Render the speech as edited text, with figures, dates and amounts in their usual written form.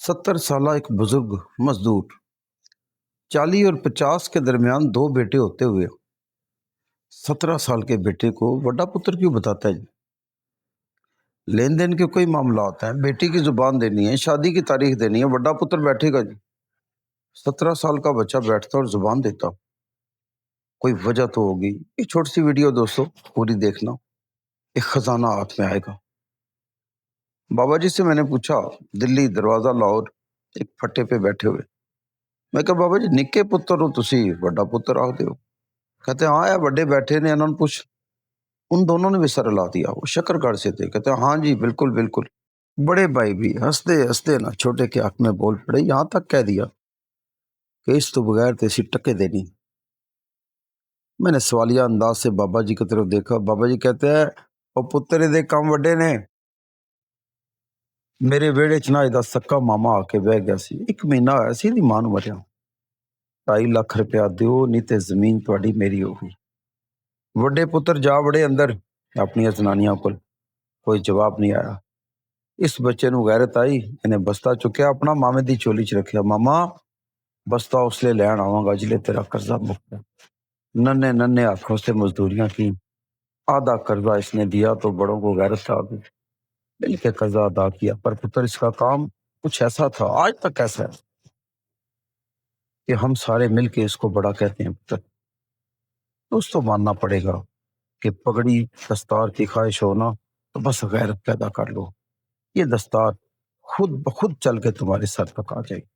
70 साला एक बुजुर्ग मजदूर 40 और 50 के दरमियान दो बेटे होते हुए 17 साल के बेटे को बड़ा पुत्र क्यों बताता है जी? लेन देन के कोई मामला होता है, बेटी की जुबान देनी है, शादी की तारीख देनी है, बड़ा पुत्र बैठेगा जी। 17 साल का बच्चा बैठता और जुबान देता, कोई वजह तो होगी। ये छोटी सी वीडियो दोस्तों पूरी देखना, एक खजाना हाथ में आएगा। बाबा जी से मैंने पूछा, दिल्ली दरवाजा लाहौर, एक फट्टे पे बैठे हुए। मैं कहा बाबा जी निक्के पुत्र हो तुसी बड़ा पुत्र आखदे हो? कहते हाँ यार बड़े बैठे ने, इन्होंने पूछ। उन दोनों ने भी सर हिला दिया। वो शक्करगढ़ से थे। कहते हाँ जी बिल्कुल बिल्कुल। बड़े भाई भी हंसते हंसते ना छोटे के हक में बोल पड़े, यहाँ तक कह दिया कि इस तो बगैर तेसी टक्के देनी। मैंने सवालिया अंदाज से बाबा जी की तरफ देखा। बाबा जी कहते हैं ओ पुत्र दे काम वड्डे ने। मेरे वेड़े च ना इहदा सक्का मामा आके बह गया सी। 1 महीना होया सी इहदी मां नूं मरिया। 2.5 लाख रुपया दिओ नहीं ते जमीन तुहाडी मेरी होगी। वड्डे पुत्र जा बड़े अंदर अपनी जनानियां कोल। कोई जवाब नहीं आया। इस बच्चे नूं गैरत आई, इन्हें बस्ता चुक्या, अपना मामे दी चोली च रखिया। मामा बस्ता उसले लैण आवांगा जिले तेरा कर्जा मुक्ता। नन्हे नन्हे हाथों से मजदूरियां की। आधा कर्जा इसने दिया तो बड़ों को गैरत आ गई। मिलकर कर्जा अदा किया, पर पुत्र इसका काम कुछ ऐसा था, आज तक ऐसा है कि हम सारे मिलके इसको बड़ा कहते हैं पुत्र। तो उसको मानना पड़ेगा कि पगड़ी दस्तार की ख्वाहिश हो ना तो बस गैरत पैदा कर लो। ये दस्तार खुद ब खुद चल के तुम्हारे सर तक आ जाएगी।